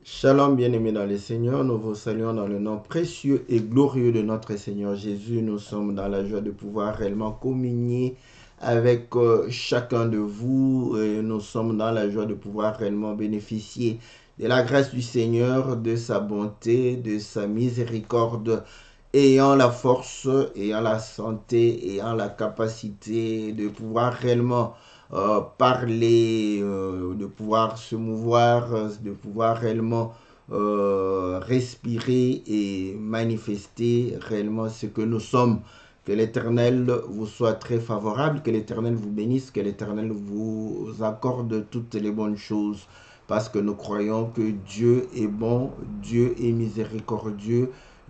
Shalom, bien-aimés dans le Seigneur, nous vous saluons dans le nom précieux et glorieux de notre Seigneur Jésus. Nous sommes dans la joie de pouvoir réellement communier avec chacun de vous. Et nous sommes dans la joie de pouvoir réellement bénéficier de la grâce du Seigneur, de sa bonté, de sa miséricorde, ayant la force, ayant la santé, ayant la capacité de pouvoir réellement parler, de pouvoir se mouvoir, de pouvoir réellement respirer et manifester réellement ce que nous sommes. Que l'Éternel vous soit très favorable, que l'Éternel vous bénisse, que l'Éternel vous accorde toutes les bonnes choses. Parce que nous croyons que Dieu est bon, Dieu est miséricordieux,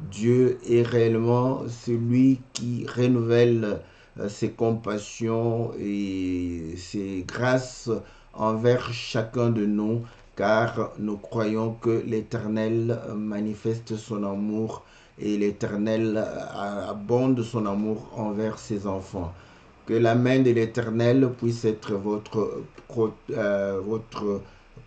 Dieu est réellement celui qui renouvelle ses compassions et ses grâces envers chacun de nous, car nous croyons que l'Éternel manifeste son amour et l'Éternel abonde son amour envers ses enfants. Que la main de l'Éternel puisse être votre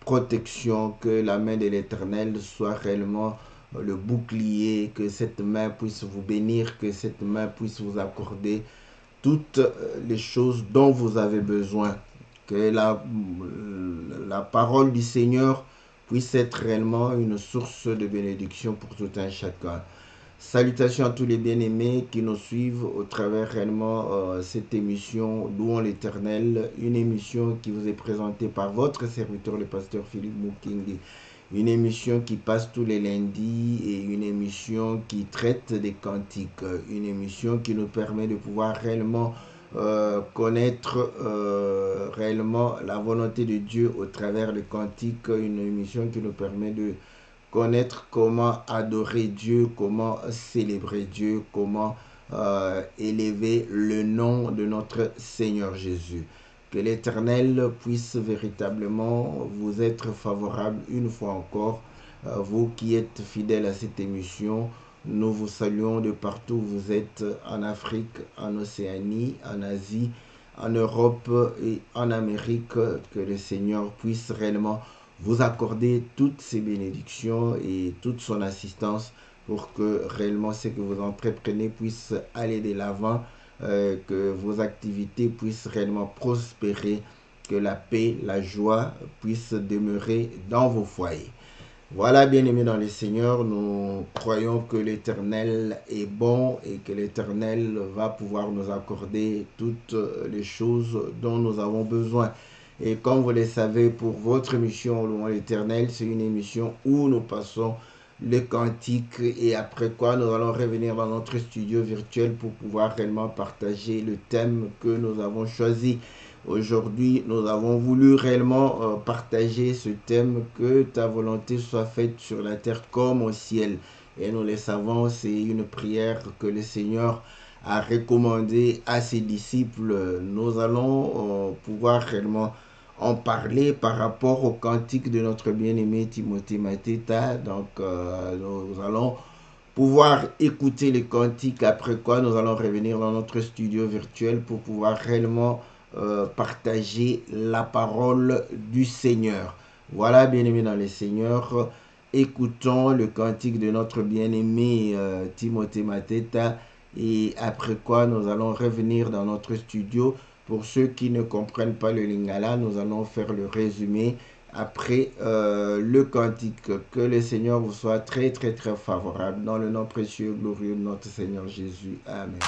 protection, que la main de l'Éternel soit réellement le bouclier, que cette main puisse vous bénir, que cette main puisse vous accorder toutes les choses dont vous avez besoin. Que la parole du Seigneur puisse être réellement une source de bénédiction pour tout un chacun. Salutations à tous les bien-aimés qui nous suivent au travers réellement cette émission Louons l'Éternel, une émission qui vous est présentée par votre serviteur le pasteur Philippe Mukingi. Une émission qui passe tous les lundis et une émission qui traite des cantiques, une émission qui nous permet de pouvoir réellement connaître réellement la volonté de Dieu au travers des cantiques, une émission qui nous permet de connaître comment adorer Dieu, comment célébrer Dieu, comment élever le nom de notre Seigneur Jésus. Que l'Éternel puisse véritablement vous être favorable une fois encore. Vous qui êtes fidèles à cette émission, nous vous saluons de partout où vous êtes, en Afrique, en Océanie, en Asie, en Europe et en Amérique. Que le Seigneur puisse réellement vous accorder toutes ses bénédictions et toute son assistance pour que réellement ce que vous entreprenez puisse aller de l'avant, que vos activités puissent réellement prospérer, que la paix, la joie puissent demeurer dans vos foyers. Voilà, bien-aimés dans le Seigneur, nous croyons que l'Éternel est bon et que l'Éternel va pouvoir nous accorder toutes les choses dont nous avons besoin. Et comme vous le savez, pour votre émission Louons l'Éternel, c'est une émission où nous passons le cantique et après quoi nous allons revenir dans notre studio virtuel pour pouvoir réellement partager le thème que nous avons choisi. Aujourd'hui, nous avons voulu réellement partager ce thème, que ta volonté soit faite sur la terre comme au ciel. Et nous le savons, c'est une prière que le Seigneur a recommandée à ses disciples. Nous allons pouvoir réellement en parler par rapport au cantique de notre bien-aimé Timothée Mateta. Donc, nous allons pouvoir écouter les cantiques, après quoi nous allons revenir dans notre studio virtuel pour pouvoir réellement partager la parole du Seigneur. Voilà, bien-aimés dans le Seigneur, écoutons le cantique de notre bien-aimé Timothée Mateta et après quoi nous allons revenir dans notre studio. Pour ceux qui ne comprennent pas le lingala, nous allons faire le résumé après le cantique. Que le Seigneur vous soit très très très favorable. Dans le nom précieux et glorieux de notre Seigneur Jésus. Amen.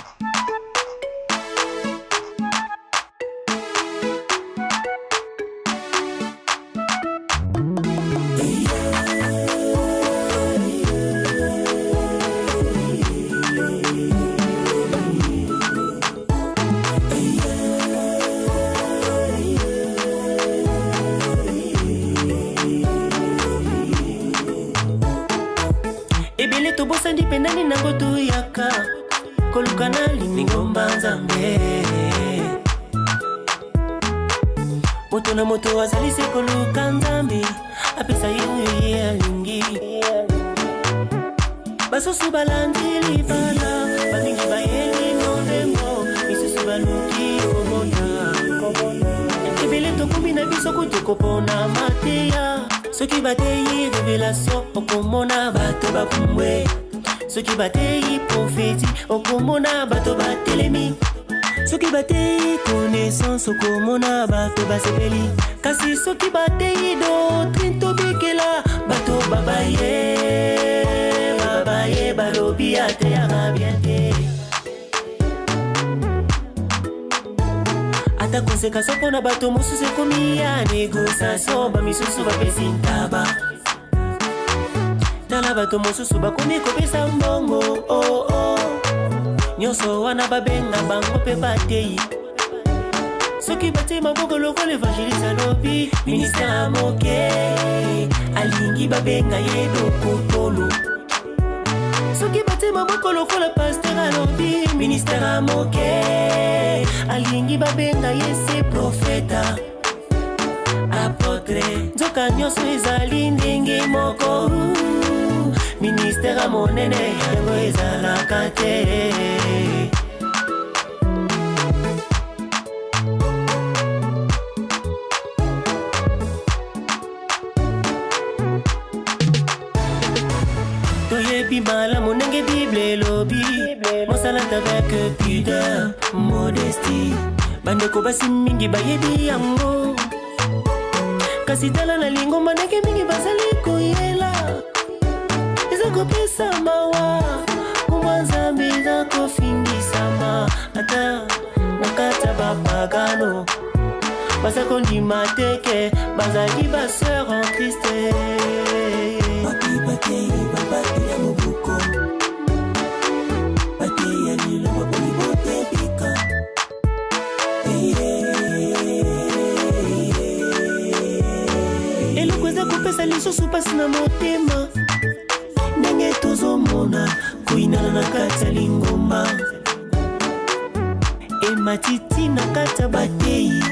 Pendani nango tuyaka kolukana limingo mbanzambe moto na moto azali se koluka nzambi apesa yuyu ye alingi basusu balandi libala bamingi bayeli nondemo misusu baluki kobona ebele tokumbi na biso kutu kopona mateya Soki batei révélation okomona bato bakumwe. Soki batei prophétie okomona bato batelemi. Soki batei connaissance okomona bato basepeli. Kasi soki batei doctrine tobikela bato babaye. Babaye balobi ate yanga bien te. Ata konsekansi mpona bato mosusu ekomi ya négociation bamisusu bapesi ntaba. Tala bato mosusu bakomi kopesa mbongo oh, oh. Nyonso wana babenga bango mpe batei. Soki batei maboko lokola évangéliste alobi ministère ya moke alingi babenga ye dokotolo. Soki batei maboko lokola pasteur alobi ministère ya moke alingi babenga ye se profeta apôtre. Nzoka nyonso ezali ndenge moko. Ministère ya monene yango ezalaka te. Toyebi malamu ndenge Bible elobi mosala avec pudeur modestie. Bandeko basi mingi bayebi yango. Kasi tala na lingomba ndenge mingi bazali koyela. Eza kopesa mawa kumwa nzambe eza kofingisama. Ata nakata bapagano baza kondima teke bazali baseur en Christ. Papi batei babati ya mobuko batei ya lilo baboli botepika. Eloko eza kopesa lisusu pasi na motema. Ndenge tozomona koinana na kati ya lingomba ematiti na kati ya batei.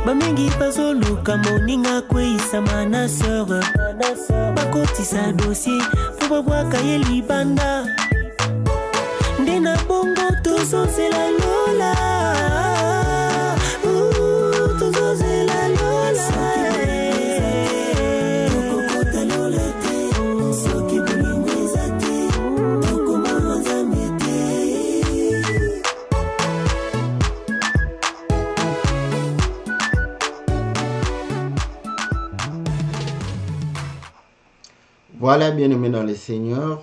Bamingi bazoluka moninga kweisama na sœur. Bakotisa dossier po babwaka ye libanda. Nde na bongo tozozela lola. Tozozela lola. Tokokota lola te. Soki bolingo eza te. Tokomama nzambe te. Voilà, bien-aimés dans le Seigneur,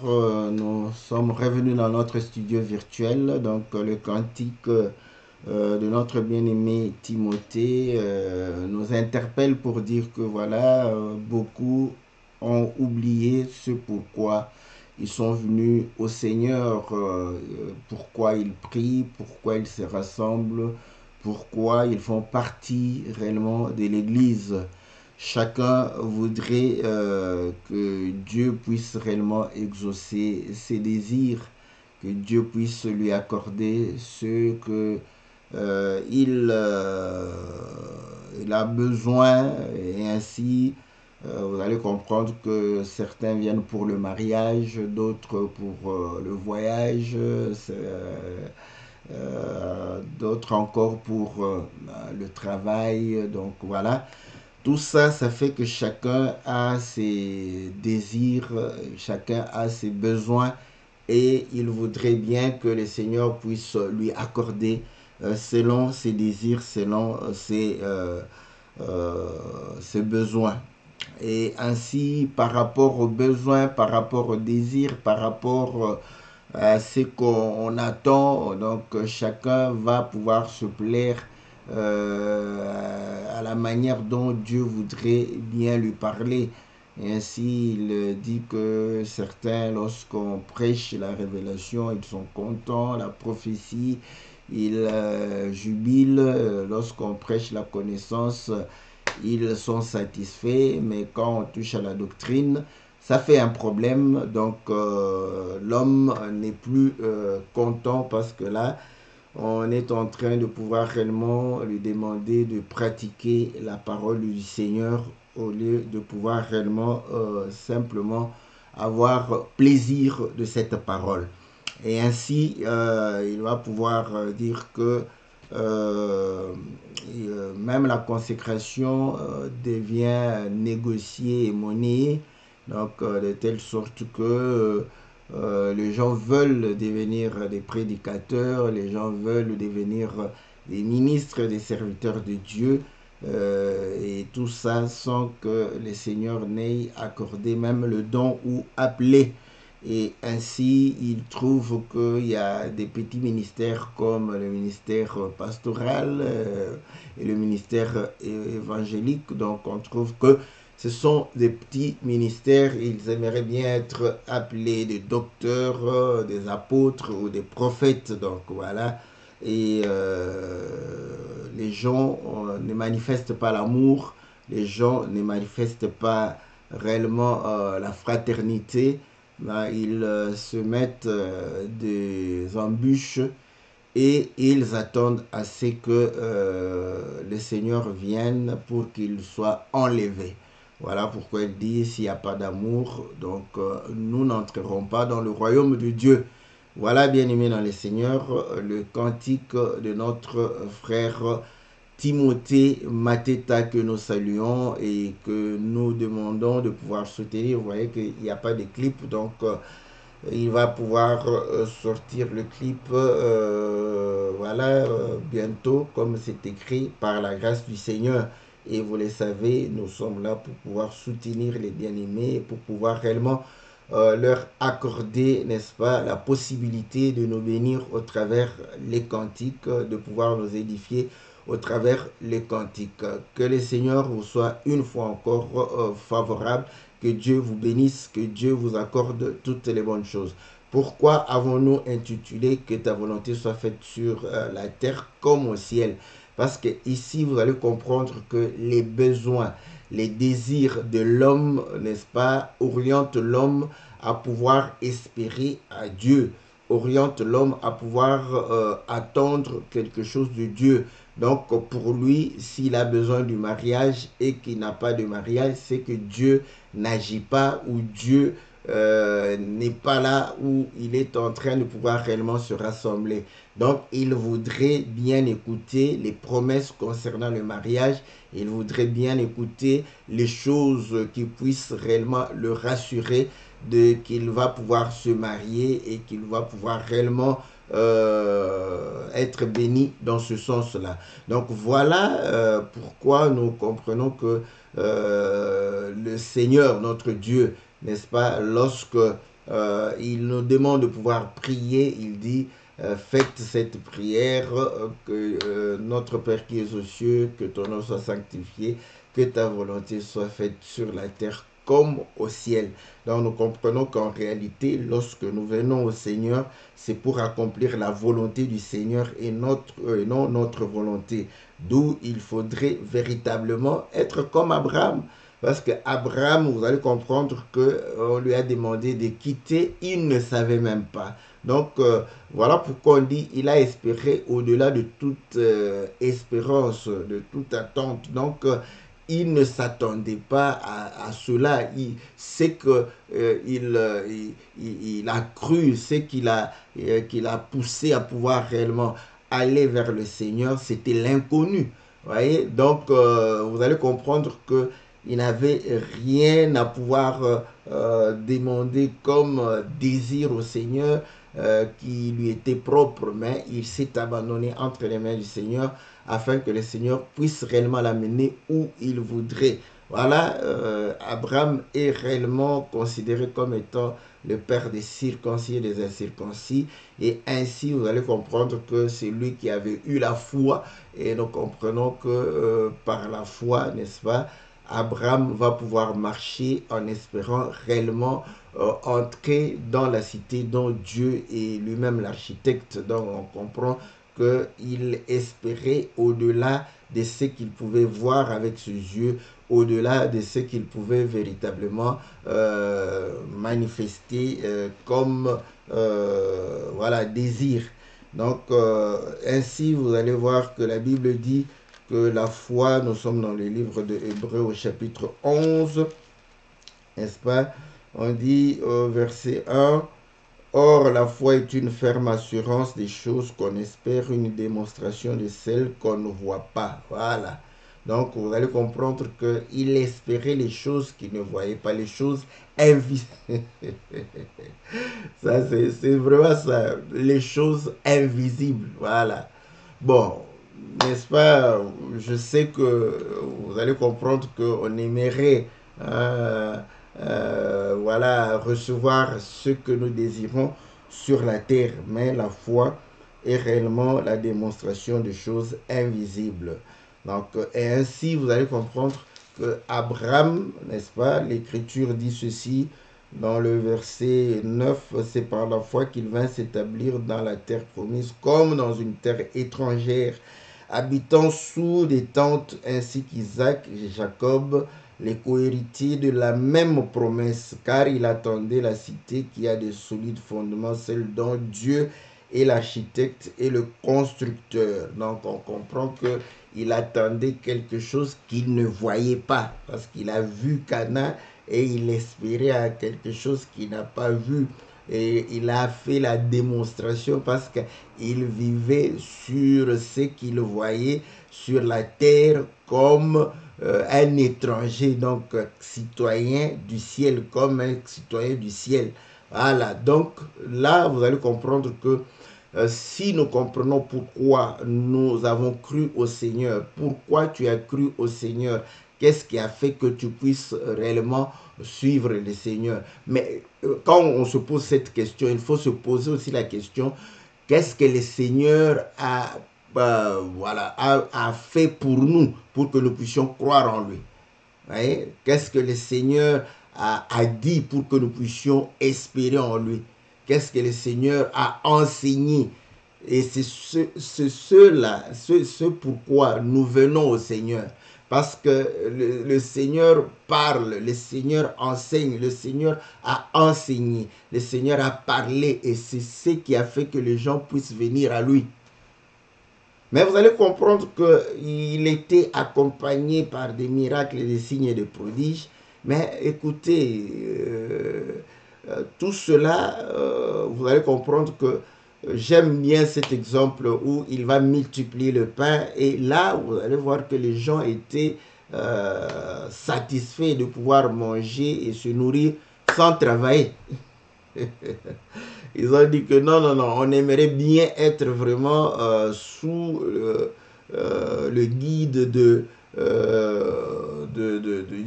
nous sommes revenus dans notre studio virtuel, donc le cantique de notre bien-aimé Timothée nous interpelle pour dire que voilà, beaucoup ont oublié ce pourquoi ils sont venus au Seigneur, pourquoi ils prient, pourquoi ils se rassemblent, pourquoi ils font partie réellement de l'Église. Chacun voudrait que Dieu puisse réellement exaucer ses désirs, que Dieu puisse lui accorder ce que il a besoin, et ainsi vous allez comprendre que certains viennent pour le mariage, d'autres pour le voyage, d'autres encore pour le travail. Donc voilà. Tout ça, ça fait que chacun a ses désirs, chacun a ses besoins et il voudrait bien que le Seigneur puisse lui accorder selon ses désirs, selon ses besoins. Et ainsi, par rapport aux besoins, par rapport aux désirs, par rapport à ce qu'on attend, donc chacun va pouvoir se plaire à la manière dont Dieu voudrait bien lui parler. Et ainsi, il dit que certains, lorsqu'on prêche la révélation, ils sont contents, la prophétie, ils jubilent. Lorsqu'on prêche la connaissance, ils sont satisfaits. Mais quand on touche à la doctrine, ça fait un problème. Donc, l'homme n'est plus content parce que là, on est en train de pouvoir réellement lui demander de pratiquer la parole du Seigneur au lieu de pouvoir réellement simplement avoir plaisir de cette parole. Et ainsi, il va pouvoir dire que même la consécration devient négociée et monnayée, donc de telle sorte que les gens veulent devenir des prédicateurs, les gens veulent devenir des ministres, des serviteurs de Dieu, et tout ça sans que le Seigneur n'ait accordé même le don ou appelé. Et ainsi, il trouve qu'il y a des petits ministères comme le ministère pastoral et le ministère évangélique. Donc, on trouve que ce sont des petits ministères. Ils aimeraient bien être appelés des docteurs, des apôtres ou des prophètes. Donc, voilà. Et les gens ne manifestent pas l'amour. Les gens ne manifestent pas réellement la fraternité. Ils se mettent des embûches et ils attendent à ce que le Seigneur vienne pour qu'il soit enlevé. Voilà pourquoi il dit, s'il n'y a pas d'amour, donc nous n'entrerons pas dans le royaume de Dieu. Voilà, bien-aimés dans le Seigneur, le cantique de notre frère Timothée Mateta que nous saluons et que nous demandons de pouvoir soutenir. Vous voyez qu'il n'y a pas de clip, donc il va pouvoir sortir le clip voilà, bientôt, comme c'est écrit, par la grâce du Seigneur. Et vous le savez, nous sommes là pour pouvoir soutenir les bien-aimés, pour pouvoir réellement leur accorder, n'est-ce pas, la possibilité de nous bénir au travers les cantiques, de pouvoir nous édifier au travers les cantiques. Que le Seigneur vous soit une fois encore favorable, que Dieu vous bénisse, que Dieu vous accorde toutes les bonnes choses. Pourquoi avons-nous intitulé « Que ta volonté soit faite sur la terre comme au ciel » Parce que ici, vous allez comprendre que les besoins, les désirs de l'homme, n'est-ce pas, orientent l'homme à pouvoir espérer à Dieu, oriente l'homme à pouvoir attendre quelque chose de Dieu. Donc, pour lui, s'il a besoin du mariage et qu'il n'a pas de mariage, c'est que Dieu n'agit pas ou Dieu n'est pas là où il est en train de pouvoir réellement se rassembler. Donc, il voudrait bien écouter les promesses concernant le mariage. Il voudrait bien écouter les choses qui puissent réellement le rassurer de qu'il va pouvoir se marier et qu'il va pouvoir réellement être béni dans ce sens-là. Donc voilà pourquoi nous comprenons que le Seigneur, notre Dieu, n'est-ce pas, lorsque il nous demande de pouvoir prier, il dit faites cette prière, que notre Père qui est aux cieux, que ton nom soit sanctifié, que ta volonté soit faite sur la terre comme au ciel. Donc nous comprenons qu'en réalité, lorsque nous venons au Seigneur, c'est pour accomplir la volonté du Seigneur et non notre volonté. D'où il faudrait véritablement être comme Abraham. Parce qu'Abraham, vous allez comprendre qu'on lui a demandé de quitter, il ne savait même pas. Donc voilà pourquoi on dit il a espéré au-delà de toute espérance, de toute attente. Donc il ne s'attendait pas à cela. C'est que il a cru, c'est qu'il a poussé à pouvoir réellement aller vers le Seigneur. C'était l'inconnu. Voyez, donc vous allez comprendre que il n'avait rien à pouvoir demander comme désir au Seigneur qui lui était propre, mais il s'est abandonné entre les mains du Seigneur afin que le Seigneur puisse réellement l'amener où il voudrait. Voilà, Abraham est réellement considéré comme étant le père des circoncis et des incirconcis. Et ainsi, vous allez comprendre que c'est lui qui avait eu la foi. Et nous comprenons que par la foi, n'est-ce pas, Abraham va pouvoir marcher en espérant réellement entrer dans la cité dont Dieu est lui-même l'architecte. Donc on comprend qu'il espérait au-delà de ce qu'il pouvait voir avec ses yeux, au-delà de ce qu'il pouvait véritablement manifester comme voilà, désir. Donc ainsi vous allez voir que la Bible dit que la foi, nous sommes dans le livre de Hébreux au chapitre 11, n'est-ce pas? On dit au verset 1, Or, la foi est une ferme assurance des choses qu'on espère, une démonstration de celles qu'on ne voit pas. Voilà. Donc, vous allez comprendre qu'il espérait les choses qu'il ne voyait pas, les choses invisibles. Ça, c'est vraiment ça, les choses invisibles. Voilà. Bon, n'est-ce pas? Je sais que vous allez comprendre qu'on aimerait voilà, recevoir ce que nous désirons sur la terre, mais la foi est réellement la démonstration de choses invisibles. Donc, et ainsi, vous allez comprendre que Abraham, n'est-ce pas, l'Écriture dit ceci dans le verset 9, c'est par la foi qu'il vint s'établir dans la terre promise comme dans une terre étrangère, habitant sous des tentes ainsi qu'Isaac et Jacob, les cohéritiers de la même promesse, car il attendait la cité qui a de solides fondements, celle dont Dieu est l'architecte et le constructeur. Donc on comprend qu'il attendait quelque chose qu'il ne voyait pas, parce qu'il a vu Cana et il espérait à quelque chose qu'il n'a pas vu. Et il a fait la démonstration parce qu'il vivait sur ce qu'il voyait sur la terre comme un étranger, donc citoyen du ciel, comme un citoyen du ciel. Voilà, donc là, vous allez comprendre que si nous comprenons pourquoi nous avons cru au Seigneur, pourquoi tu as cru au Seigneur, qu'est-ce qui a fait que tu puisses réellement suivre le Seigneur. Mais quand on se pose cette question, il faut se poser aussi la question, qu'est-ce que le Seigneur a fait pour nous, pour que nous puissions croire en lui. Qu'est-ce que le Seigneur a dit pour que nous puissions espérer en lui. Qu'est-ce que le Seigneur a enseigné. Et c'est ce pourquoi nous venons au Seigneur. Parce que le Seigneur parle, le Seigneur enseigne, le Seigneur a enseigné, le Seigneur a parlé et c'est ce qui a fait que les gens puissent venir à lui. Mais vous allez comprendre qu'il était accompagné par des miracles, des signes et des prodiges. Mais écoutez, tout cela, vous allez comprendre que j'aime bien cet exemple où il va multiplier le pain. Et là, vous allez voir que les gens étaient satisfaits de pouvoir manger et se nourrir sans travailler. Ils ont dit que non, on aimerait bien être vraiment sous le guide du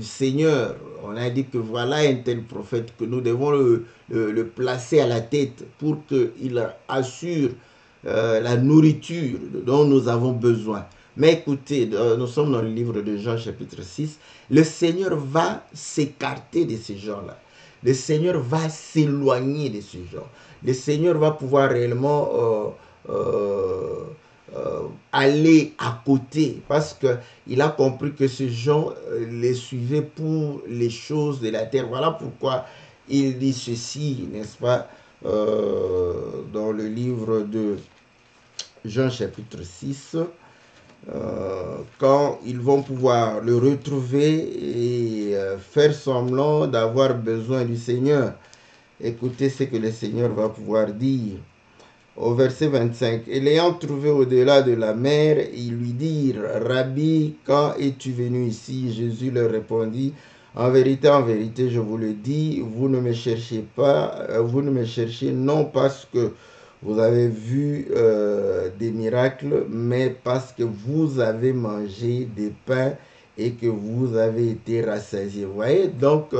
Seigneur. On a dit que voilà un tel prophète que nous devons le placer à la tête pour qu'il assure la nourriture dont nous avons besoin. Mais écoutez, nous sommes dans le livre de Jean chapitre 6. Le Seigneur va s'écarter de ces gens-là. Le Seigneur va s'éloigner de ces gens. Le Seigneur va pouvoir réellement aller à côté parce qu'il a compris que ces gens les suivaient pour les choses de la terre. Voilà pourquoi il dit ceci, n'est-ce pas, dans le livre de Jean chapitre 6. Quand ils vont pouvoir le retrouver et faire semblant d'avoir besoin du Seigneur. Écoutez ce que le Seigneur va pouvoir dire. Au verset 25, et l'ayant trouvé au-delà de la mer, ils lui dirent, Rabbi, quand es-tu venu ici? Jésus leur répondit, en vérité, je vous le dis, vous ne me cherchez pas, vous ne me cherchez non parce que vous avez vu des miracles, mais parce que vous avez mangé des pains et que vous avez été rassasiés. Vous voyez, donc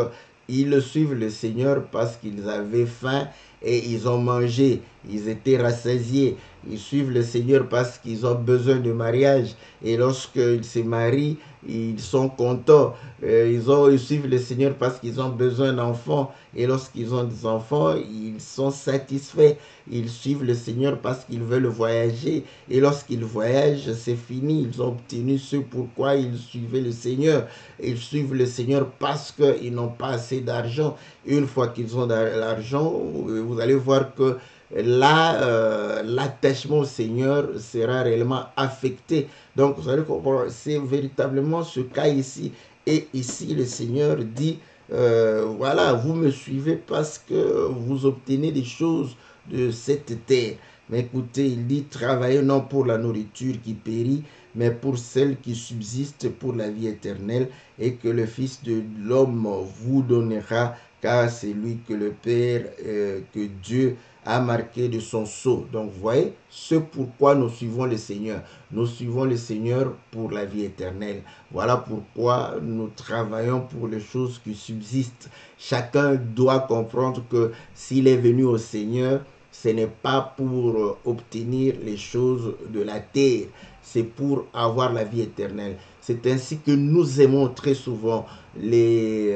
ils suivent le Seigneur parce qu'ils avaient faim et ils ont mangé, ils étaient rassasiés. Ils suivent le Seigneur parce qu'ils ont besoin de mariage et lorsqu'ils se marient, ils sont contents. Ils suivent le Seigneur parce qu'ils ont besoin d'enfants et lorsqu'ils ont des enfants, ils sont satisfaits. Ils suivent le Seigneur parce qu'ils veulent voyager et lorsqu'ils voyagent, c'est fini. Ils ont obtenu ce pourquoi ils suivaient le Seigneur. Ils suivent le Seigneur parce qu'ils n'ont pas assez d'argent. Une fois qu'ils ont de l'argent, vous allez voir que là, l'attachement au Seigneur sera réellement affecté. Donc, vous allez comprendre, c'est véritablement ce cas ici. Et ici, le Seigneur dit, voilà, vous me suivez parce que vous obtenez des choses de cette terre. Mais écoutez, il dit, travaillez non pour la nourriture qui périt, mais pour celle qui subsiste pour la vie éternelle, et que le Fils de l'homme vous donnera, car c'est lui que le Père, que Dieu a marqué de son sceau. Donc, vous voyez, ce pourquoi nous suivons le Seigneur. Nous suivons le Seigneur pour la vie éternelle. Voilà pourquoi nous travaillons pour les choses qui subsistent. Chacun doit comprendre que s'il est venu au Seigneur, ce n'est pas pour obtenir les choses de la terre, c'est pour avoir la vie éternelle. C'est ainsi que nous aimons très souvent les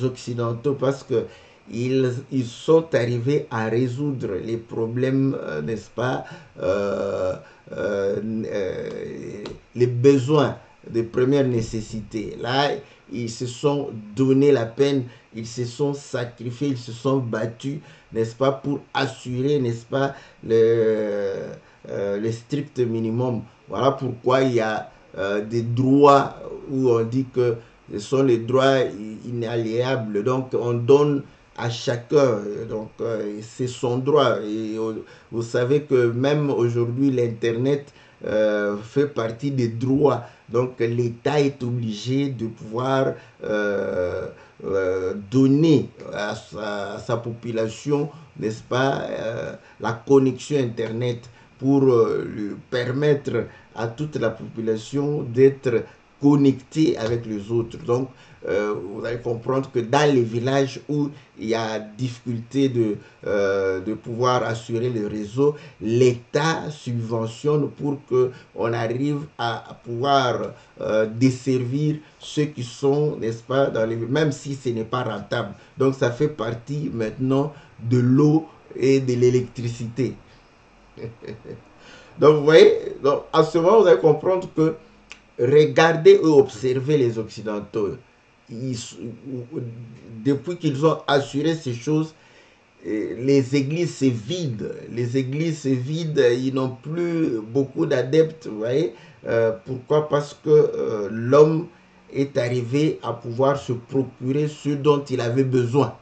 Occidentaux, parce que ils sont arrivés à résoudre les problèmes, n'est-ce pas, les besoins de première nécessité. Là, ils se sont donné la peine, ils se sont sacrifiés, ils se sont battus, n'est-ce pas, pour assurer, n'est-ce pas, le strict minimum. Voilà pourquoi il y a des droits où on dit que ce sont les droits inaliénables. Donc, on donne à chacun, donc c'est son droit. Et vous savez que même aujourd'hui, l'Internet fait partie des droits. Donc, l'État est obligé de pouvoir donner à sa population, n'est-ce pas, la connexion Internet pour lui permettre à toute la population d'être connectée avec les autres. Donc, vous allez comprendre que dans les villages où il y a difficulté de pouvoir assurer le réseau, l'État subventionne pour qu'on arrive à pouvoir desservir ceux qui sont, n'est-ce pas, dans les, même si ce n'est pas rentable. Donc, ça fait partie maintenant de l'eau et de l'électricité. Donc, vous voyez, donc, à ce moment, vous allez comprendre que regardez et observez les Occidentaux. Depuis qu'ils ont assuré ces choses, les églises se vident. Les églises se vident, ils n'ont plus beaucoup d'adeptes, vous voyez. Pourquoi? Parce que l'homme est arrivé à pouvoir se procurer ce dont il avait besoin.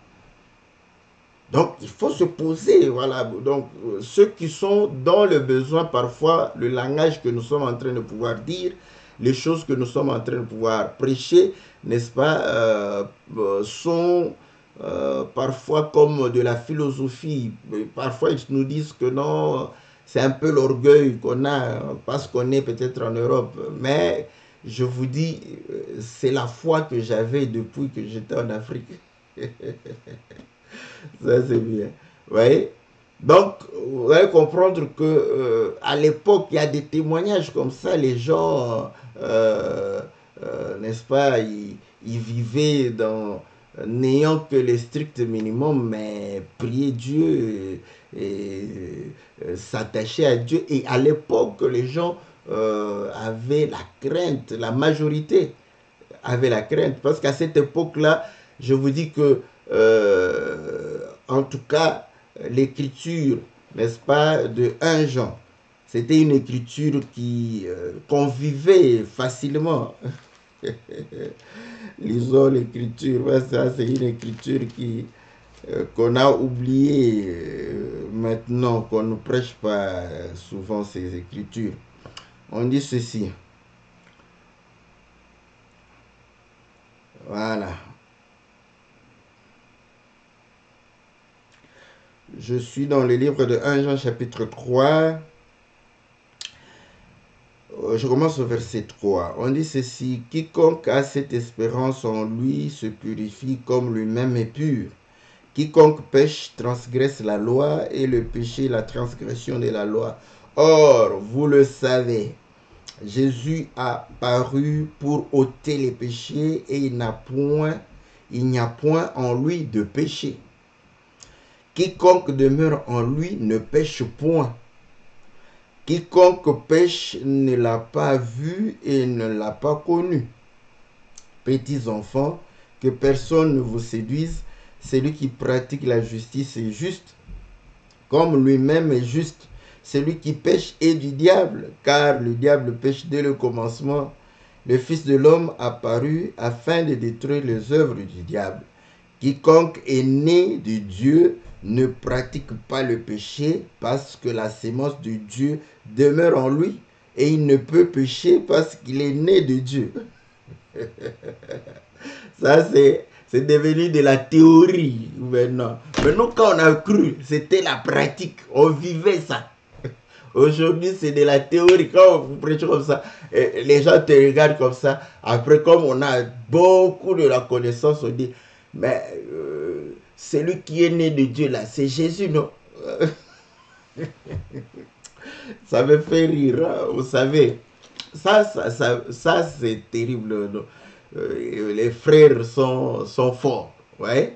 Donc, il faut se poser, voilà. Donc, ceux qui sont dans le besoin, parfois, le langage que nous sommes en train de pouvoir dire, les choses que nous sommes en train de pouvoir prêcher, n'est-ce pas, sont parfois comme de la philosophie. Parfois, ils nous disent que non, c'est un peu l'orgueil qu'on a parce qu'on est peut-être en Europe. Mais je vous dis, c'est la foi que j'avais depuis que j'étais en Afrique. Ça, c'est bien. Vous voyez? Donc, vous allez comprendre que à l'époque, il y a des témoignages comme ça. Les gens, n'est-ce pas, ils vivaient dans n'ayant que le strict minimum, mais prier Dieu et s'attacher à Dieu. Et à l'époque, les gens avaient la crainte, la majorité avait la crainte. Parce qu'à cette époque-là, je vous dis que en tout cas, l'écriture, n'est-ce pas, de 1 Jean, c'était une écriture qu'on vivait facilement. Lisons l'écriture, ouais, ça c'est une écriture qu'on a oubliée maintenant, qu'on ne prêche pas souvent ces écritures. On dit ceci. Voilà. Je suis dans le livre de 1 Jean chapitre 3. Je commence au verset 3. On dit ceci. Quiconque a cette espérance en lui se purifie comme lui-même est pur. Quiconque pêche transgresse la loi, et le péché la transgression de la loi. Or, vous le savez, Jésus a paru pour ôter les péchés, et il n'y a point en lui de péché. Quiconque demeure en lui ne pêche point. Quiconque pêche ne l'a pas vu et ne l'a pas connu. Petits enfants, que personne ne vous séduise. Celui qui pratique la justice est juste, comme lui-même est juste. Celui qui pêche est du diable, car le diable pêche dès le commencement. le Fils de l'homme apparut afin de détruire les œuvres du diable. Quiconque est né de Dieu ne pratique pas le péché parce que la sémence de Dieu demeure en lui et il ne peut pécher parce qu'il est né de Dieu. Ça, c'est devenu de la théorie maintenant. Maintenant, quand on a cru, c'était la pratique. On vivait ça. Aujourd'hui, c'est de la théorie. Quand vous prêchez comme ça, les gens te regardent comme ça. Après, comme on a beaucoup de la connaissance, on dit, mais celui qui est né de Dieu, là, c'est Jésus, non? Ça me fait rire, hein, vous savez. Ça c'est terrible. Non? Les frères sont forts. Ouais.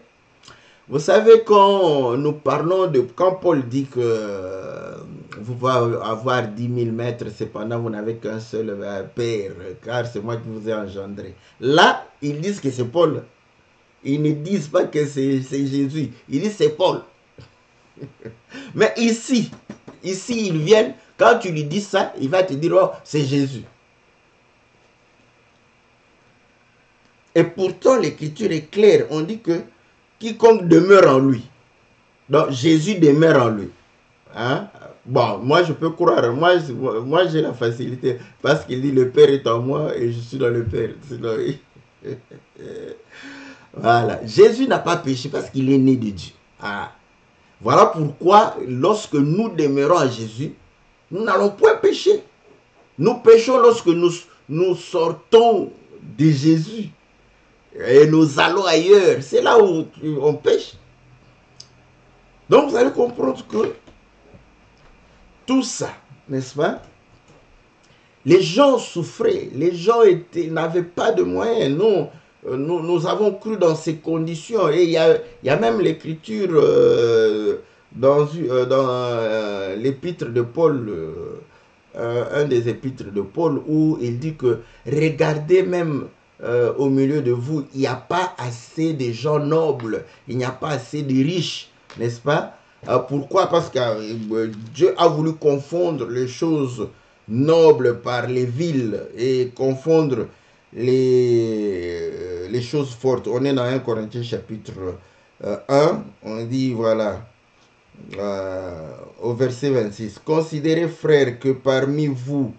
Vous savez, quand nous parlons de... Quand Paul dit que vous pouvez avoir 10 000 maîtres, cependant vous n'avez qu'un seul père, car c'est moi qui vous ai engendré. Là, ils disent que c'est Paul. Ils ne disent pas que c'est Jésus. Ils disent c'est Paul. Mais ici, ils viennent, quand tu lui dis ça, il va te dire, oh, c'est Jésus. Et pourtant, l'écriture est claire. On dit que quiconque demeure en lui. Donc, Jésus demeure en lui. Hein? Bon, moi, je peux croire. Moi j'ai la facilité. Parce qu'il dit, le Père est en moi et je suis dans le Père. Sinon, voilà. Jésus n'a pas péché parce qu'il est né de Dieu. Ah. Voilà pourquoi, lorsque nous demeurons en Jésus, nous n'allons point pécher. Nous péchons lorsque nous sortons de Jésus. Et nous allons ailleurs. C'est là où on pêche. Donc vous allez comprendre que tout ça, n'est-ce pas? Les gens souffraient. Les gens n'avaient pas de moyens. Nous avons cru dans ces conditions. Et il y a même l'écriture dans l'épître de Paul, un des épîtres de Paul, où il dit que regardez même au milieu de vous, il n'y a pas assez de gens nobles, il n'y a pas assez de riches, n'est-ce pas? Pourquoi? Parce que Dieu a voulu confondre les choses nobles par les viles et confondre les choses fortes. On est dans 1 Corinthiens chapitre 1, on dit voilà, au verset 26, considérez frères que parmi vous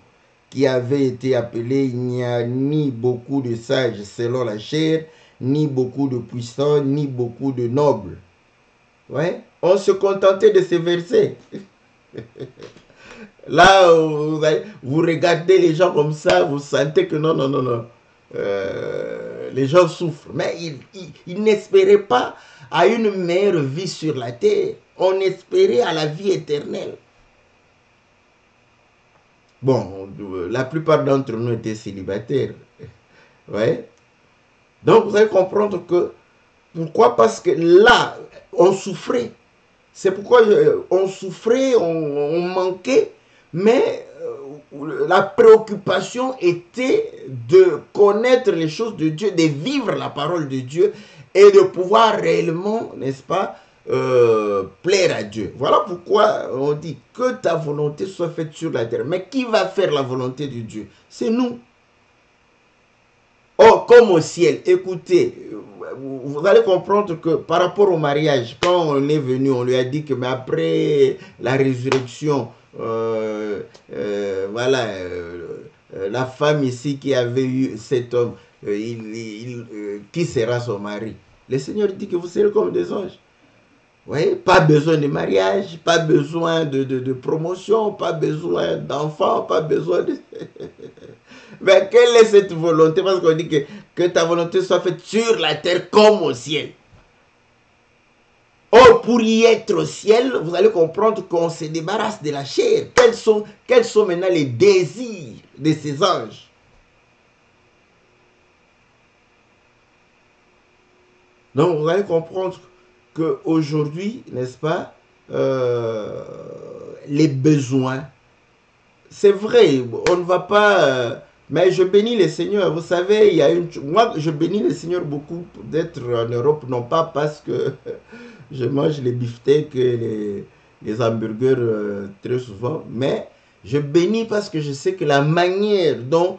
qui avez été appelés, il n'y a ni beaucoup de sages selon la chair, ni beaucoup de puissants, ni beaucoup de nobles. Ouais, on se contentait de ces versets. Là, vous regardez les gens comme ça, vous sentez que non. Les gens souffrent. Mais ils n'espéraient pas à une meilleure vie sur la terre. On espérait à la vie éternelle. Bon, la plupart d'entre nous étaient célibataires. Ouais. Donc, vous allez comprendre que... Pourquoi? Parce que là, on souffrait. C'est pourquoi on souffrait, on manquait. Mais la préoccupation était de connaître les choses de Dieu, de vivre la parole de Dieu et de pouvoir réellement, n'est-ce pas, plaire à Dieu. Voilà pourquoi on dit que ta volonté soit faite sur la terre. Mais qui va faire la volonté de Dieu? C'est nous. Oh, comme au ciel. Écoutez, vous allez comprendre que par rapport au mariage, quand on est venu, on lui a dit que mais après la résurrection, voilà, la femme ici qui avait eu cet homme, qui sera son mari? Le Seigneur dit que vous serez comme des anges. Oui, pas besoin de mariage, pas besoin de promotion, pas besoin d'enfants, pas besoin de... Mais quelle est cette volonté? Parce qu'on dit que ta volonté soit faite sur la terre comme au ciel. Or, pour y être au ciel, vous allez comprendre qu'on se débarrasse de la chair. Quels sont maintenant les désirs de ces anges? Donc, vous allez comprendre qu'aujourd'hui, n'est-ce pas, les besoins, c'est vrai, on ne va pas... mais je bénis le Seigneur. Vous savez, il y a moi, je bénis le Seigneur beaucoup d'être en Europe, non pas parce que je mange les beefsteaks et les hamburgers très souvent, mais je bénis parce que je sais que la manière dont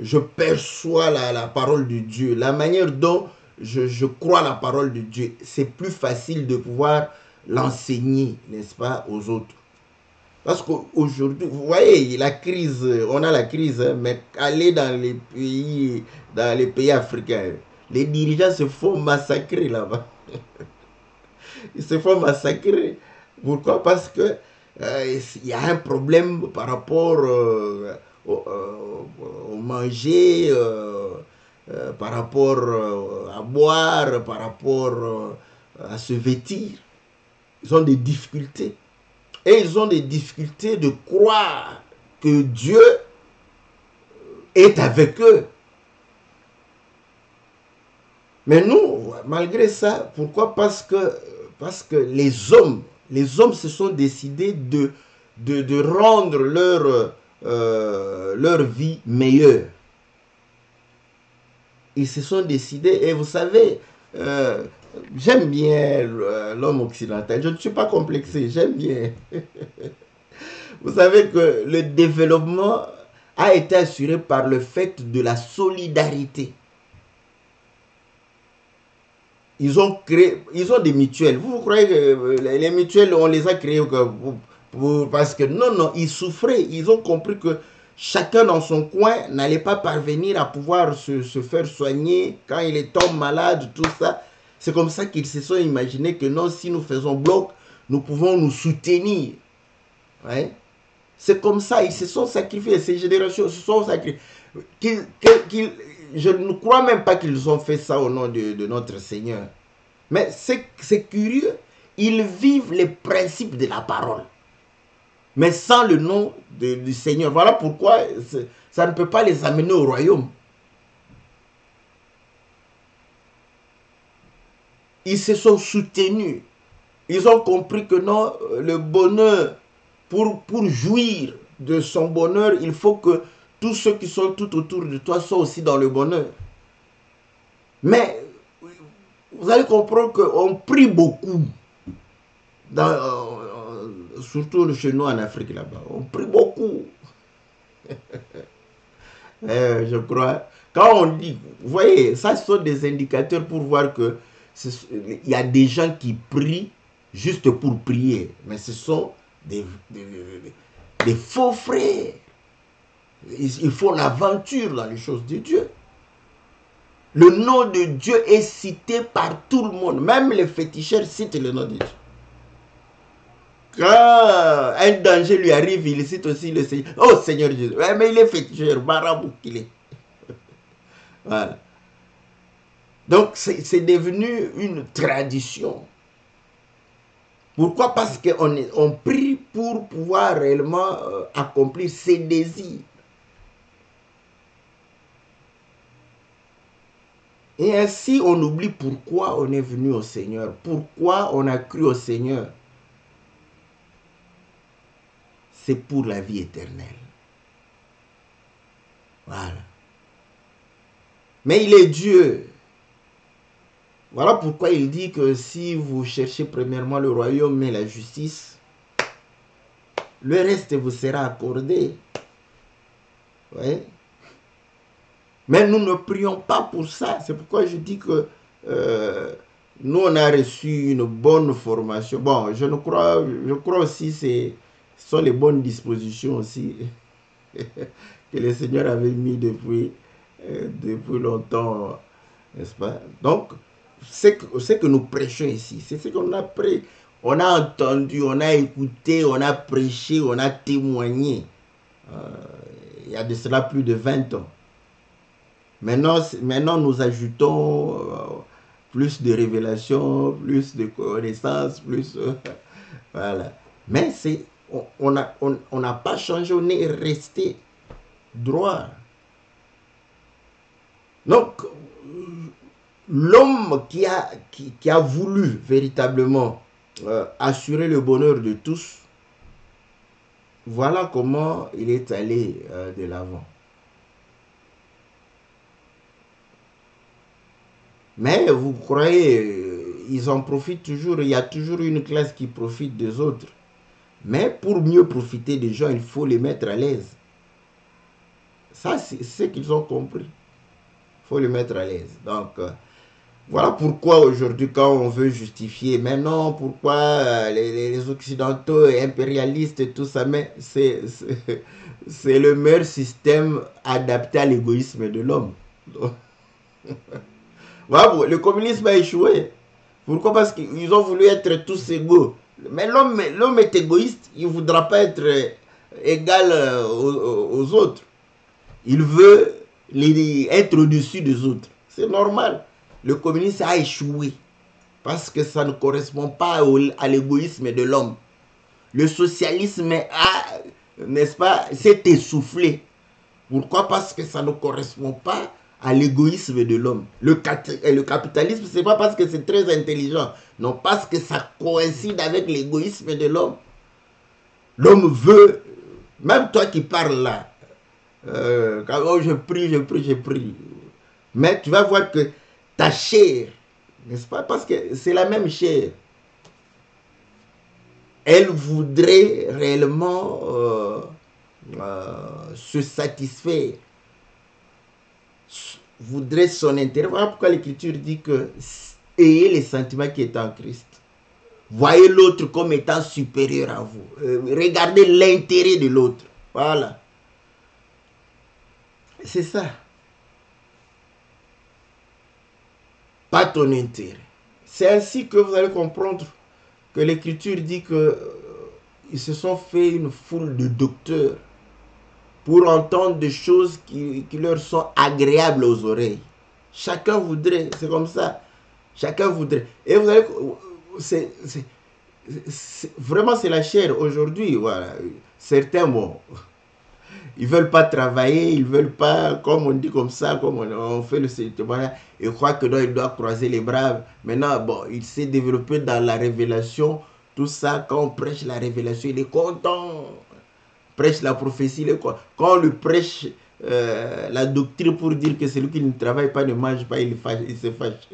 je perçois la parole de Dieu, la manière dont je crois la parole de Dieu, c'est plus facile de pouvoir l'enseigner, n'est-ce pas, aux autres. Parce qu'aujourd'hui, vous voyez, la crise, on a la crise, hein, mais aller dans les pays africains, les dirigeants se font massacrer là-bas. Ils se font massacrer. Pourquoi? Parce que y a un problème par rapport au manger, par rapport à boire, par rapport à se vêtir. Ils ont des difficultés. Et ils ont des difficultés de croire que Dieu est avec eux. Mais nous, malgré ça, pourquoi? Parce que les hommes se sont décidés de rendre leur vie meilleure. Ils se sont décidés, et vous savez, j'aime bien l'homme occidental, je ne suis pas complexé, j'aime bien. Vous savez que le développement a été assuré par le fait de la solidarité. Ils ont des mutuelles. Vous croyez que les mutuelles, on les a créées parce que non, ils souffraient. Ils ont compris que chacun dans son coin n'allait pas parvenir à pouvoir se faire soigner quand il tombe malade, tout ça. C'est comme ça qu'ils se sont imaginés que non, si nous faisons bloc, nous pouvons nous soutenir. Ouais. C'est comme ça, ils se sont sacrifiés, ces générations se sont sacrifiées. Je ne crois même pas qu'ils ont fait ça au nom de notre Seigneur. Mais c'est curieux, ils vivent les principes de la parole, mais sans le nom du Seigneur. Voilà pourquoi ça ne peut pas les amener au royaume. Ils se sont soutenus. Ils ont compris que non, le bonheur, pour jouir de son bonheur, il faut que tous ceux qui sont tout autour de toi soient aussi dans le bonheur. Mais vous allez comprendre qu'on prie beaucoup, surtout chez nous en Afrique là-bas. On prie beaucoup. Je crois. Quand on dit, vous voyez, ça ce sont des indicateurs pour voir que il y a des gens qui prient juste pour prier. Mais ce sont des faux frères. Ils font l'aventure dans les choses de Dieu. Le nom de Dieu est cité par tout le monde. Même les féticheurs citent le nom de Dieu. Quand un danger lui arrive, il cite aussi le Seigneur. Oh Seigneur Jésus. Ouais, mais il est féticheur, marabout qu'il est. Voilà. Donc c'est devenu une tradition. Pourquoi? Parce qu'on prie pour pouvoir réellement accomplir ses désirs. Et ainsi, on oublie pourquoi on est venu au Seigneur, pourquoi on a cru au Seigneur. C'est pour la vie éternelle. Voilà. Mais il est Dieu. Voilà pourquoi il dit que si vous cherchez premièrement le royaume et la justice, le reste vous sera accordé. Oui. Mais nous ne prions pas pour ça. C'est pourquoi je dis que nous, on a reçu une bonne formation. Bon, je crois aussi que ce sont les bonnes dispositions aussi que le Seigneur avait mis depuis longtemps, n'est-ce pas? Donc, c'est que nous prêchons ici. C'est ce qu'on a prêché. On a entendu, on a écouté, on a prêché, on a témoigné. Il y a de cela plus de 20 ans. Maintenant nous ajoutons plus de révélations, plus de connaissances, plus... voilà. Mais on n'a pas changé, on est resté droit. Donc, l'homme qui a voulu véritablement assurer le bonheur de tous, voilà comment il est allé de l'avant. Mais vous croyez, ils en profitent toujours, il y a toujours une classe qui profite des autres. Mais pour mieux profiter des gens, il faut les mettre à l'aise. Ça, c'est ce qu'ils ont compris. Il faut le mettre à l'aise. Donc, voilà pourquoi aujourd'hui, quand on veut justifier, mais non, pourquoi les Occidentaux et impérialistes et tout ça, mais c'est le meilleur système adapté à l'égoïsme de l'homme. Voilà, le communisme a échoué. Pourquoi? Parce qu'ils ont voulu être tous égaux. Mais l'homme est égoïste, il ne voudra pas être égal aux autres. Il veut être au-dessus des autres. C'est normal. Le communisme a échoué parce que ça ne correspond pas à l'égoïsme de l'homme. Le socialisme a, n'est-ce pas, s'est essoufflé. Pourquoi? Parce que ça ne correspond pas à l'égoïsme de l'homme. Le capitalisme, ce n'est pas parce que c'est très intelligent, non, parce que ça coïncide avec l'égoïsme de l'homme. L'homme veut, même toi qui parles là, quand je prie. Mais tu vas voir que ta chair, n'est-ce pas? Parce que c'est la même chair. Elle voudrait réellement se satisfaire, voudrait son intérêt. Voilà pourquoi l'Écriture dit que ayez les sentiments qui est en Christ. Voyez l'autre comme étant supérieur à vous. Regardez l'intérêt de l'autre. Voilà. C'est ça. Pas ton intérêt. C'est ainsi que vous allez comprendre que l'Écriture dit que ils se sont fait une foule de docteurs pour entendre des choses qui leur sont agréables aux oreilles. Chacun voudrait, c'est comme ça. Chacun voudrait. Et vous allez, vraiment c'est la chair aujourd'hui. Voilà. Certains, bon, ils ne veulent pas travailler, ils ne veulent pas, comme on dit comme ça, comme on fait le témoignage, ils croient que non, ils doivent croiser les bras. Maintenant, bon, il s'est développé dans la révélation, tout ça, quand on prêche la révélation, il est content. Prêche la prophétie, il est content. Quand on lui prêche la doctrine pour dire que celui qui ne travaille pas, ne mange pas, il se fâche.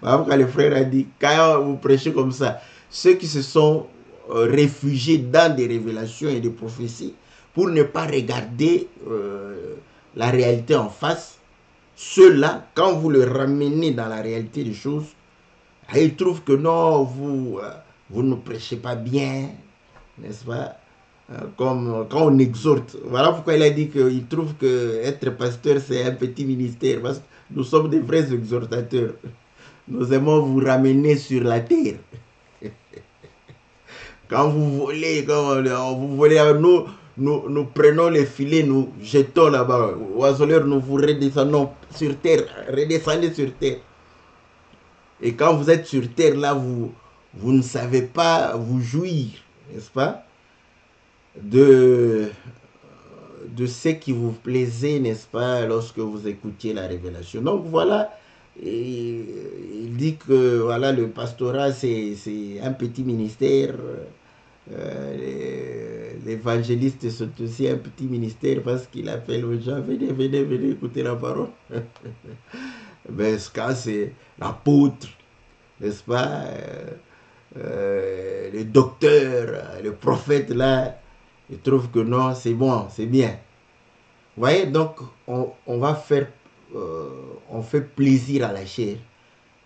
Quand le frère a dit, quand vous prêchez comme ça, ceux qui se sont réfugiés dans des révélations et des prophéties, pour ne pas regarder la réalité en face, ceux-là, quand vous le ramenez dans la réalité des choses, ils trouvent que non, vous ne prêchez pas bien, n'est-ce pas? Comme quand on exhorte. Voilà pourquoi il a dit qu'il trouve que être pasteur, c'est un petit ministère, parce que nous sommes des vrais exhortateurs. Nous aimons vous ramener sur la terre. Quand vous volez, nous prenons les filets, nous jetons là-bas. Oiseleurs, nous vous redescendons sur terre. Redescendez sur terre. Et quand vous êtes sur terre, là, vous ne savez pas vous jouir, n'est-ce pas, de ce qui vous plaisait, n'est-ce pas, lorsque vous écoutiez la révélation. Donc voilà, il dit que voilà, le pastorat, c'est un petit ministère. L'évangéliste, c'est aussi un petit ministère parce qu'il appelle aux gens, venez écouter la parole. Mais quand c'est l'apôtre, n'est-ce pas, le docteur, le prophète, là, il trouve que non, c'est bon, c'est bien. Vous voyez, donc, on va faire, on fait plaisir à la chair.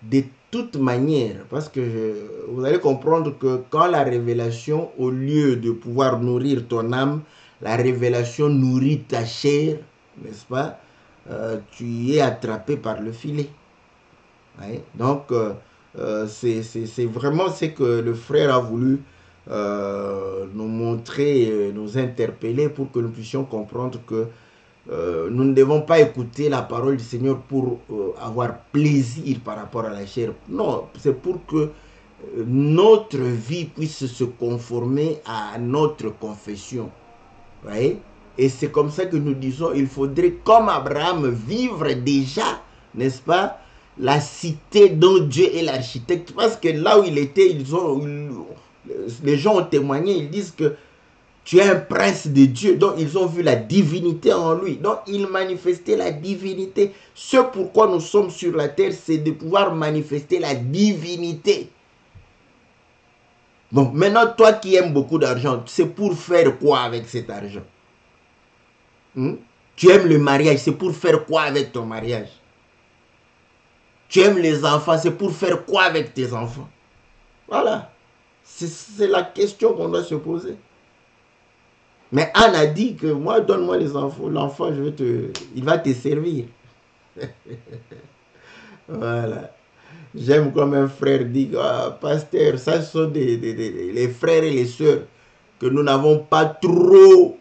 De toute manière, parce que vous allez comprendre que quand la révélation, au lieu de pouvoir nourrir ton âme, la révélation nourrit ta chair, n'est-ce pas, tu es attrapé par le filet. Ouais. Donc, c'est vraiment ce que le frère a voulu nous montrer, nous interpeller pour que nous puissions comprendre que nous ne devons pas écouter la parole du Seigneur pour avoir plaisir par rapport à la chair. Non, c'est pour que notre vie puisse se conformer à notre confession. Vous voyez? Et c'est comme ça que nous disons, il faudrait, comme Abraham, vivre déjà, n'est-ce pas, la cité dont Dieu est l'architecte. Parce que là où il était, les gens ont témoigné, ils disent que tu es un prince de Dieu. Donc, ils ont vu la divinité en lui. Donc, il manifestait la divinité. Ce pourquoi nous sommes sur la terre, c'est de pouvoir manifester la divinité. Bon, maintenant, toi qui aimes beaucoup d'argent, c'est pour faire quoi avec cet argent? Tu aimes le mariage, c'est pour faire quoi avec ton mariage? Tu aimes les enfants, c'est pour faire quoi avec tes enfants? Voilà. C'est la question qu'on doit se poser. Mais Anne a dit que moi, donne-moi les enfants. L'enfant, il va te servir. Voilà. J'aime comme un frère dit, ah, pasteur, ça ce sont les frères et les sœurs que nous n'avons pas trop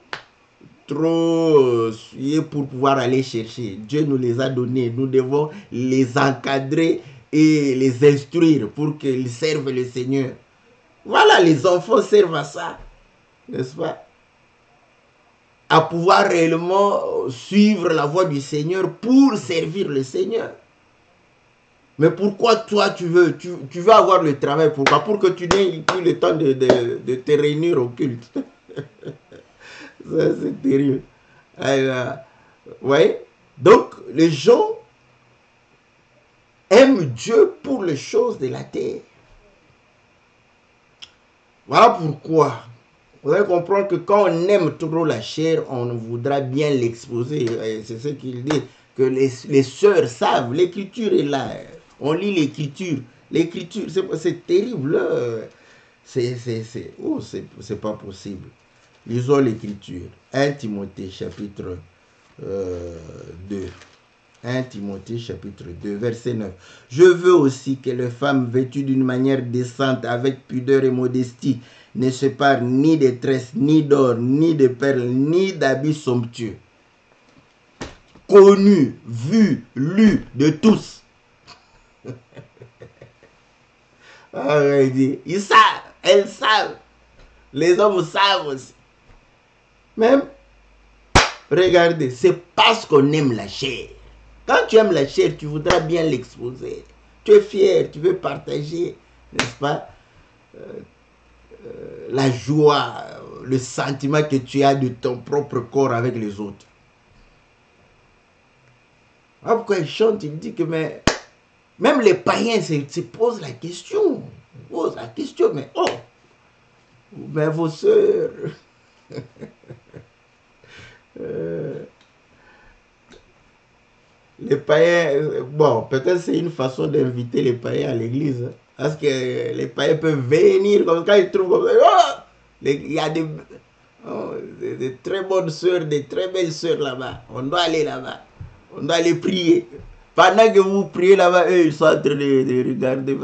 suyé pour pouvoir aller chercher. Dieu nous les a donnés. Nous devons les encadrer et les instruire pour qu'ils servent le Seigneur. Voilà, les enfants servent à ça, n'est-ce pas? À pouvoir réellement suivre la voie du Seigneur pour servir le Seigneur. Mais pourquoi toi tu veux avoir le travail? Pourquoi? Pour que tu n'aies plus le temps de te réunir au culte. Ça c'est terrible. Ouais. Donc les gens aiment Dieu pour les choses de la terre. Voilà pourquoi vous allez comprendre que quand on aime trop la chair, on voudra bien l'exposer. C'est ce qu'il dit, que les sœurs savent, l'écriture est là. On lit l'écriture. L'écriture, c'est terrible. C'est pas possible. Lisons l'écriture. 1 Timothée chapitre 2. 1 Timothée chapitre 2, verset 9. Je veux aussi que les femmes vêtues d'une manière décente, avec pudeur et modestie, ne se parent ni de tresses, ni d'or, ni de perles, ni d'habits somptueux. Connu, vu, lu de tous. Ils savent, elles savent. Les hommes savent aussi. Même, regardez, c'est parce qu'on aime la chair. Quand tu aimes la chair, tu voudras bien l'exposer. Tu es fier, tu veux partager, n'est-ce pas, la joie, le sentiment que tu as de ton propre corps avec les autres. Alors pourquoi il chante, il dit que même les païens se posent la question. Posent la question, mais oh, mais vos sœurs... les païens, bon, peut-être c'est une façon d'inviter les païens à l'église. Hein, parce que les païens peuvent venir comme quand ils trouvent comme ça. Oh, il y a des très bonnes sœurs, des très belles sœurs là-bas. On doit aller là-bas. On doit aller prier. Pendant que vous priez là-bas, eux, ils sont en train de regarder.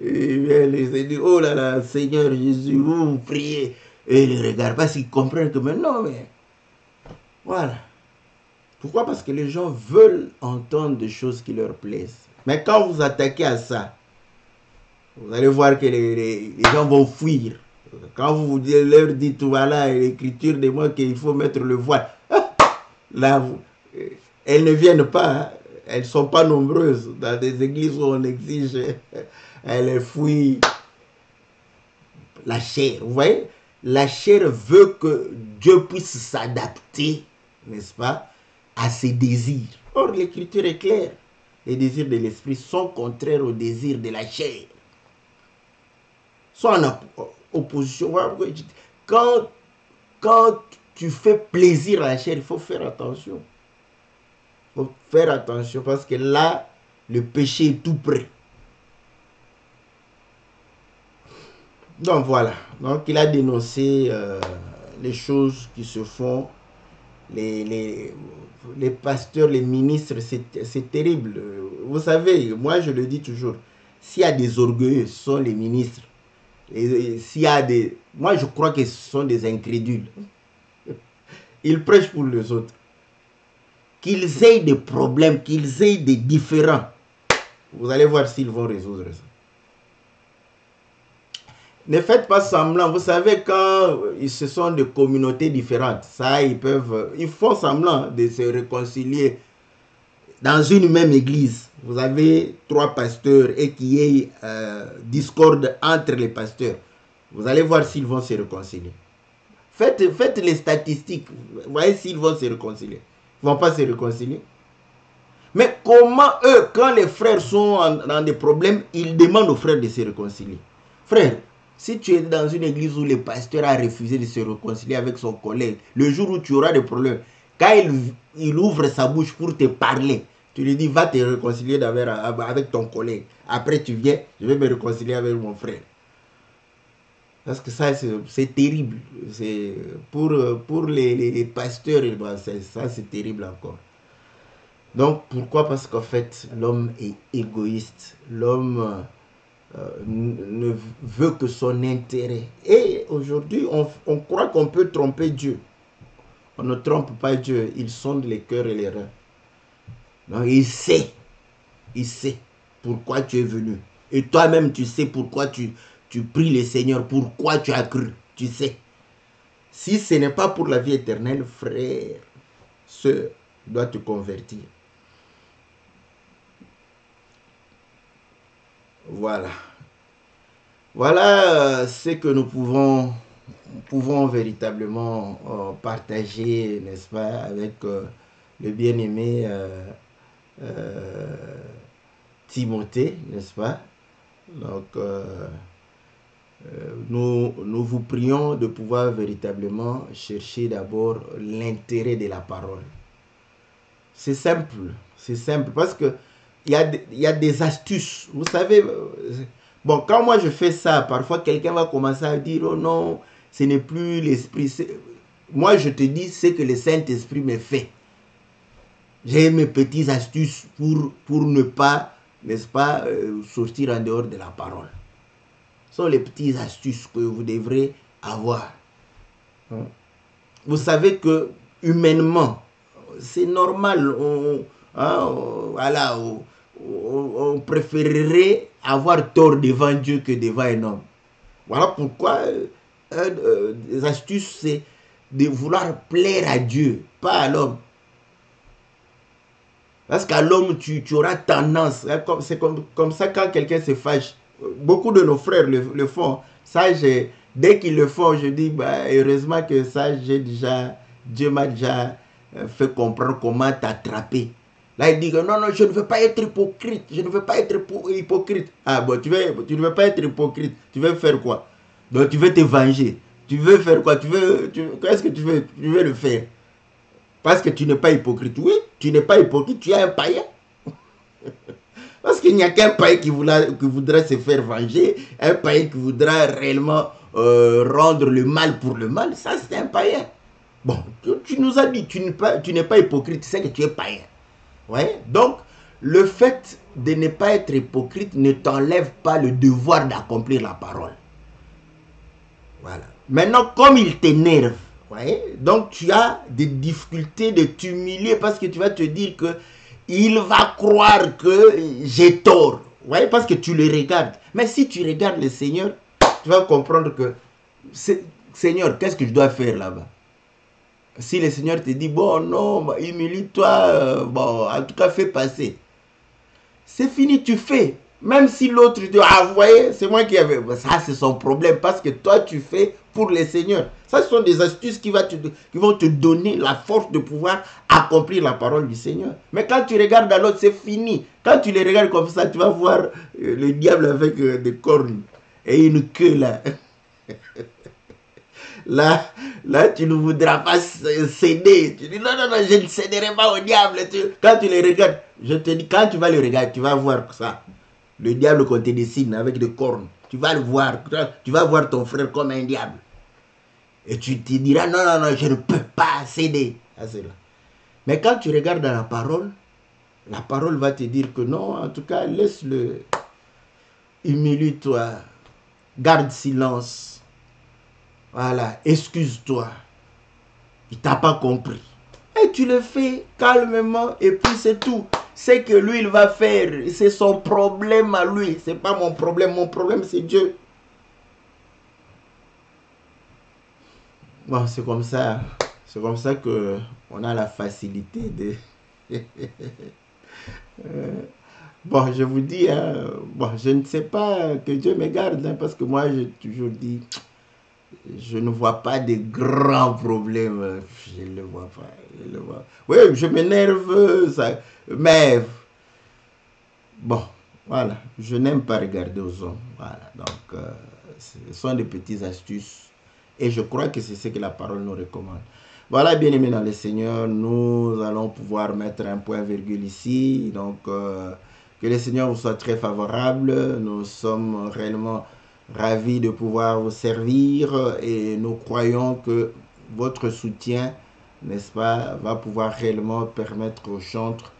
Et bien, ils disent, oh là là, Seigneur Jésus, vous priez. Et ils regardent parce qu'ils comprennent que mais non, mais voilà. Pourquoi? Parce que les gens veulent entendre des choses qui leur plaisent. Mais quand vous attaquez à ça, vous allez voir que les gens vont fuir. Quand vous leur dites, voilà, l'écriture démontre qu'il faut mettre le voile. Là, elles ne viennent pas. Hein. Elles ne sont pas nombreuses. Dans des églises où on exige, elles fuient la chair. Vous voyez? La chair veut que Dieu puisse s'adapter, n'est-ce pas, à ses désirs. Or, l'écriture est claire. Les désirs de l'esprit sont contraires aux désirs de la chair. Sont en opposition. Quand tu fais plaisir à la chair, il faut faire attention. Il faut faire attention parce que là, le péché est tout près. Donc voilà. Donc il a dénoncé les choses qui se font. Les pasteurs, les ministres, c'est terrible. Vous savez, moi je le dis toujours, s'il y a des orgueilleux, ce sont les ministres. Et s'il y a des... Moi je crois que ce sont des incrédules. Ils prêchent pour les autres. Qu'ils aient des problèmes, qu'ils aient des différends. Vous allez voir s'ils vont résoudre ça. Ne faites pas semblant. Vous savez, quand ce sont des communautés différentes, ça, ils font semblant de se réconcilier dans une même église. Vous avez 3 pasteurs et qu'il y ait discorde entre les pasteurs. Vous allez voir s'ils vont se réconcilier. Faites les statistiques. Vous voyez s'ils vont se réconcilier. Ils ne vont pas se réconcilier. Mais comment eux, quand les frères sont dans des problèmes, ils demandent aux frères de se réconcilier. Frère, si tu es dans une église où le pasteur a refusé de se réconcilier avec son collègue, le jour où tu auras des problèmes, Quand il ouvre sa bouche pour te parler, tu lui dis, va te réconcilier avec ton collègue. Après, tu viens, je vais me réconcilier avec mon frère. Parce que ça, c'est terrible. Pour les pasteurs, ça, c'est terrible encore. Donc, pourquoi? Parce qu'en fait, l'homme est égoïste. L'homme ne veut que son intérêt. Et aujourd'hui, on croit qu'on peut tromper Dieu. On ne trompe pas Dieu. Il sonde les cœurs et les reins. Donc, il sait pourquoi tu es venu. Et toi-même, tu sais pourquoi tu pries le Seigneur, pourquoi tu as cru. Tu sais. Si ce n'est pas pour la vie éternelle, frère, sœur, tu dois te convertir. Voilà. Voilà ce que nous pouvons véritablement partager, n'est-ce pas, avec le bien-aimé Timothée, n'est-ce pas? Donc, nous vous prions de pouvoir véritablement chercher d'abord l'intérêt de la parole. C'est simple, parce que il y a des astuces. Vous savez, bon, quand moi je fais ça, parfois quelqu'un va commencer à dire, oh non, ce n'est plus l'esprit. Moi je te dis ce que le Saint-Esprit me fait. J'ai mes petites astuces pour ne pas, n'est-ce pas, sortir en dehors de la parole. Ce sont les petites astuces que vous devrez avoir. Vous savez que humainement, c'est normal, on préférerait avoir tort devant Dieu que devant un homme. Voilà pourquoi les astuces, c'est de vouloir plaire à Dieu, pas à l'homme. Parce qu'à l'homme, tu auras tendance, c'est comme ça quand quelqu'un se fâche. Beaucoup de nos frères le font. Ça, dès qu'ils le font, je dis, bah, heureusement que ça, Dieu m'a déjà fait comprendre comment t'attraper. Là, il dit que non, je ne veux pas être hypocrite. Je ne veux pas être hypocrite. Ah bon, tu ne veux pas être hypocrite. Tu veux faire quoi? Donc, tu veux te venger. Tu veux faire quoi? Qu'est-ce que tu veux? Tu veux le faire. Parce que tu n'es pas hypocrite. Oui, tu n'es pas hypocrite. Tu es un païen. Parce qu'il n'y a qu'un païen qui voudrait se faire venger. Un païen qui voudra réellement rendre le mal pour le mal. Ça, c'est un païen. Bon, tu nous as dit, tu n'es pas hypocrite. C'est que tu es païen. Ouais? Donc, le fait de ne pas être hypocrite ne t'enlève pas le devoir d'accomplir la parole. Voilà. Maintenant, comme il t'énerve, ouais, donc tu as des difficultés de t'humilier parce que tu vas te dire que il va croire que j'ai tort. Ouais, parce que tu le regardes. Mais si tu regardes le Seigneur, tu vas comprendre que Seigneur, qu'est-ce que je dois faire là-bas? Si le Seigneur te dit, bon, non, humilie-toi, bon, en tout cas, fais passer. C'est fini, tu fais. Même si l'autre te dit, ah, vous voyez, c'est moi qui avais. Ça, c'est son problème parce que toi, tu fais pour le Seigneur. Ça, ce sont des astuces qui vont te donner la force de pouvoir accomplir la parole du Seigneur. Mais quand tu regardes à l'autre, c'est fini. Quand tu les regardes comme ça, tu vas voir le diable avec des cornes et une queue là. Là, tu ne voudras pas céder. Tu dis non, je ne céderai pas au diable. Quand tu les regardes, je te dis, quand tu vas le regarder, tu vas voir ça. Le diable qu'on te dessine avec des cornes. Tu vas le voir. Tu vas voir ton frère comme un diable. Et tu te diras, non, je ne peux pas céder à cela. Mais quand tu regardes dans la parole va te dire que non, en tout cas, laisse-le. Humilie-toi. Garde silence. Voilà, excuse-toi. Il t'a pas compris. Et tu le fais calmement et puis c'est tout. C'est que lui, il va faire. C'est son problème à lui. C'est pas mon problème. Mon problème, c'est Dieu. Bon, c'est comme ça. C'est comme ça que on a la facilité de... Bon, je vous dis, bon, je ne sais pas, que Dieu me garde, hein, parce que moi, j'ai toujours dit... Je ne vois pas de grands problèmes. Je ne le vois pas. Oui, je m'énerve, mais bon, voilà. Je n'aime pas regarder aux hommes. Voilà. Donc, ce sont des petites astuces. Et je crois que c'est ce que la parole nous recommande. Voilà, bien aimé dans le Seigneur, nous allons pouvoir mettre un point virgule ici. Donc, que le Seigneur vous soit très favorable. Nous sommes réellement ravis de pouvoir vous servir et nous croyons que votre soutien, n'est-ce pas, va pouvoir réellement permettre au chantre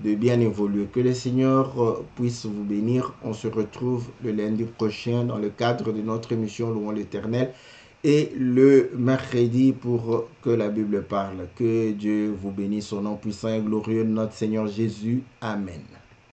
de bien évoluer. Que le Seigneur puisse vous bénir. On se retrouve le lundi prochain dans le cadre de notre émission Louons l'Éternel et le mercredi pour que la Bible parle. Que Dieu vous bénisse au nom puissant et glorieux de notre Seigneur Jésus. Amen.